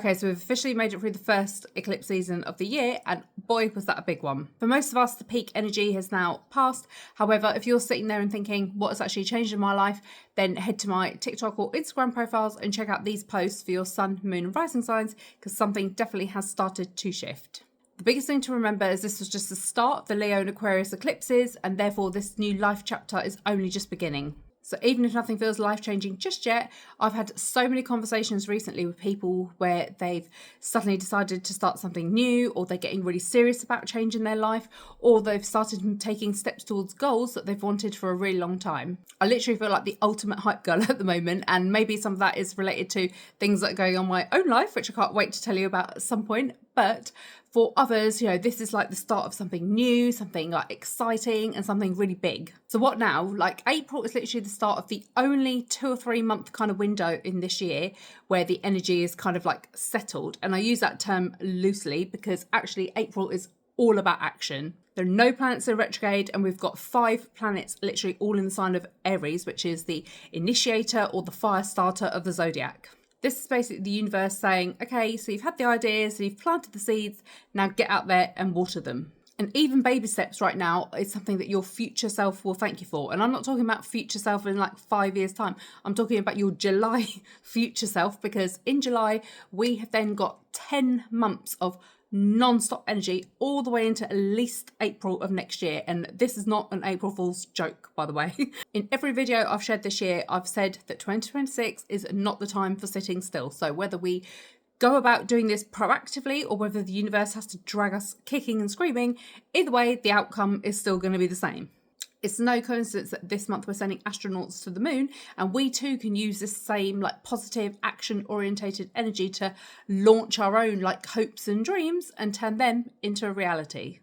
Okay, so we've officially made it through the first eclipse season of the year, and boy, was that a big one. For most of us, the peak energy has now passed. However, if you're sitting there and thinking, what has actually changed in my life, then head to my TikTok or Instagram profiles and check out these posts for your sun, moon, and rising signs, because something definitely has started to shift. The biggest thing to remember is this was just the start of the Leo and Aquarius eclipses, and therefore this new life chapter is only just beginning. So even if nothing feels life-changing just yet, I've had so many conversations recently with people where they've suddenly decided to start something new, or they're getting really serious about changing their life, or they've started taking steps towards goals that they've wanted for a really long time. I literally feel like the ultimate hype girl at the moment, and maybe some of that is related to things that are going on in my own life, which I can't wait to tell you about at some point. But for others, this is like the start of something new, something like exciting and something really big. So what now? Like April is literally the start of the only 2 or 3 month kind of window in this year where the energy is kind of like settled. And I use that term loosely because actually April is all about action. There are no planets in retrograde, and we've got 5 planets literally all in the sign of Aries, which is the initiator or the fire starter of the zodiac. This is basically the universe saying, okay, so you've had the ideas, so you've planted the seeds, now get out there and water them. And even baby steps right now is something that your future self will thank you for. And I'm not talking about future self in like 5 years' time. I'm talking about your July future self, because in July, we have then got 10 months of non-stop energy all the way into at least April of next year. And this is not an April Fool's joke, by the way. In every video I've shared this year, I've said that 2026 is not the time for sitting still. So whether we go about doing this proactively or whether the universe has to drag us kicking and screaming, either way, the outcome is still going to be the same. It's no coincidence that this month we're sending astronauts to the moon, and we too can use this same like positive action orientated energy to launch our own like hopes and dreams and turn them into a reality.